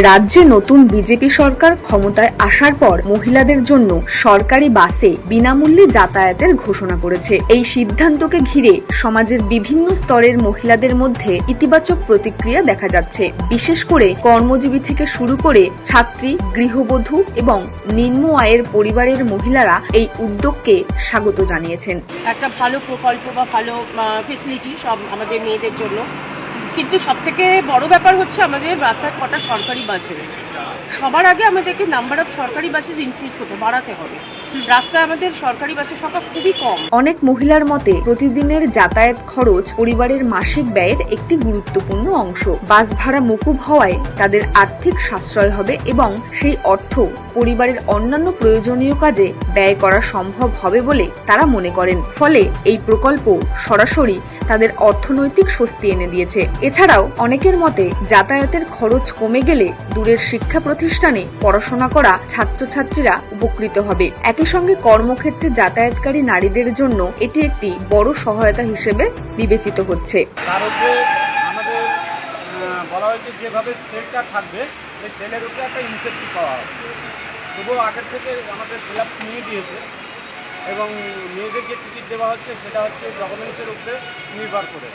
রাজ্যে নতুন বিজেপি সরকার ক্ষমতায় আসার পর মহিলাদের জন্য সরকারি বাসে বিনামূল্যে যাতায়াতের ঘোষণা করেছে। এই সিদ্ধান্তকে ঘিরে সমাজের বিভিন্ন স্তরের মহিলাদের মধ্যে ইতিবাচক প্রতিক্রিয়া দেখা যাচ্ছে। বিশেষ করে কর্মজীবী থেকে শুরু করে ছাত্রী, গৃহবধূ এবং নিম্ন আয়ের পরিবারের মহিলারা এই উদ্যোগকে স্বাগত জানিয়েছেন। একটা ভালো প্রকল্প বা ভালো ফেসিলিটি সব আমাদের মেয়েদের জন্য, কিন্তু সবথেকে বড় ব্যাপার হচ্ছে আমাদের রাস্তায় কটা সরকারি বাসেস। সবার আগে আমাদেরকে নাম্বার অফ সরকারি বাসেস ইনক্রিজ করতে বাড়াতে হবে। রাস্তায় আমাদের সরকারি বাসের সংখ্যা খুবই কম। অনেক মহিলার মতে প্রতিদিনের যাতায়াত খরচ পরিবারের মাসিক ব্যয়ের একটি গুরুত্বপূর্ণ অংশ। বাস ভাড়া মকুব হওয়ায় তাদের আর্থিক সাশ্রয় হবে এবং সেই অর্থ পরিবারের অন্যান্য প্রয়োজনীয় কাজে ব্যয় করা সম্ভব হবে বলে তারা মনে করেন। ফলে এই প্রকল্প সরাসরি তাদের অর্থনৈতিক স্বস্তি এনে দিয়েছে। এছাড়াও অনেকের মতে যাতায়াতের খরচ কমে গেলে দূরের শিক্ষা প্রতিষ্ঠানে পড়াশোনা করা ছাত্রছাত্রীরা উপকৃত হবে। একই সঙ্গে কর্মক্ষেত্রে যাতায়াতকারী নারীদের জন্য এটি একটি বড় সহায়তা হিসেবে বিবেচিত হচ্ছে। আমাদের বলা হয়েছে যেভাবে সেলটা থাকবে সেই সেলের উপরে একটা ইনসেন্টিভ পাওয়া হবে। তবুও আগের থেকে আমাদের সেল নিয়ে দিয়েছে এবং মেয়েদের যে টিকিট দেওয়া হচ্ছে সেটা হচ্ছে ডকুমেন্টসের উপরে নির্ভর করে।